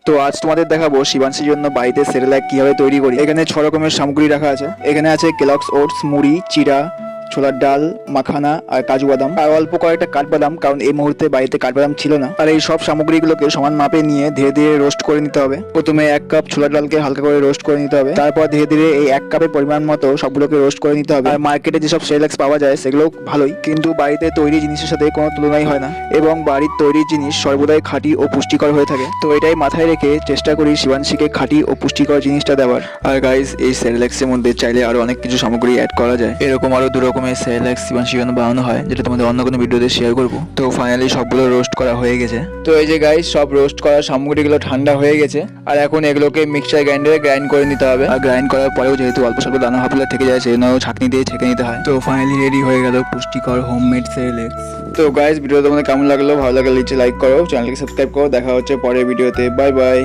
তো আজ তোমাদের দেখাবো শিবাংশীর জন্য বাড়িতে সেরেল্যাক কিভাবে তৈরি করি। এখানে 6 রকমের সামগ্রী রাখা আছে। এখানে আছে কেলগস ওটস, মুড়ি, চিড়া, ছোলার ডাল, মাখানা আর কাজু বাদাম আর অল্প কয়েকটা কাঠবাদাম, কারণ এই মুহূর্তে বাড়িতে কাঠবাদাম ছিল না। আর এই সব সামগ্রীগুলোকে সমান মাপে নিয়ে ধীরে ধীরে রোস্ট করে নিতে হবে। প্রথমে 1 কাপ ছোলার ডালকে হালকা করে রোস্ট করে নিতে হবে। তারপর ধীরে ধীরে এই 1 কাপের পরিমাণ মতো সবগুলোকে রোস্ট করে নিতে হবে। আর মার্কেটে যেসব সেরেল্যাক্স পাওয়া যায় সেগুলো ভালোই, কিন্তু বাড়িতে তৈরি জিনিসের সাথে কোনো তুলনাই হয় না এবং বাড়ির তৈরি জিনিস সর্বদাই খাঁটি ও পুষ্টিকর হয়ে থাকে। তো এটাই মাথায় রেখে চেষ্টা করি শিবাংশীকে খাঁটি ও পুষ্টিকর জিনিসটা দেওয়ার। আর গাইস, এই সেরেল্যাক্সের মধ্যে চাইলে আরো অনেক কিছু সামগ্রী অ্যাড করা যায়। এরকম আরো 2 রকমের সেরেল্যাক্স শিবাংশীর জন্য বানানো হয়, যেটা তোমাদের অন্য কোনো ভিডিওতে শেয়ার করবো। তো ফাইনালি সবগুলো রোস্ট করা হয়ে গেছে। তো এই যে গাইস, সব রোস্ট করা সামগ্রীগুলো ঠান্ডা হয়ে গেছে। আর এখন এগুলোকে মিক্সচার গ্রাইন্ডারে গ্রাইন্ড করে নিতে হবে। আর গ্রাইন্ড করার পরেও যেহেতু অল্প স্বল্প দানা ভাবলা থেকে যায়, সেই জন্য ছাঁকনি দিয়ে ছেঁকে নিতে হয়। তো ফাইনালি রেডি হয়ে গেল পুষ্টিকর হোমমেড সেরেল্যাক্স। তো গাইস, ভিডিওটা তোমাদের কেমন লাগলো? ভালো লাগলে নিচে লাইক করো, চ্যানেলকে সাবস্ক্রাইব করো। দেখা হচ্ছে পরের ভিডিওতে। Bye bye.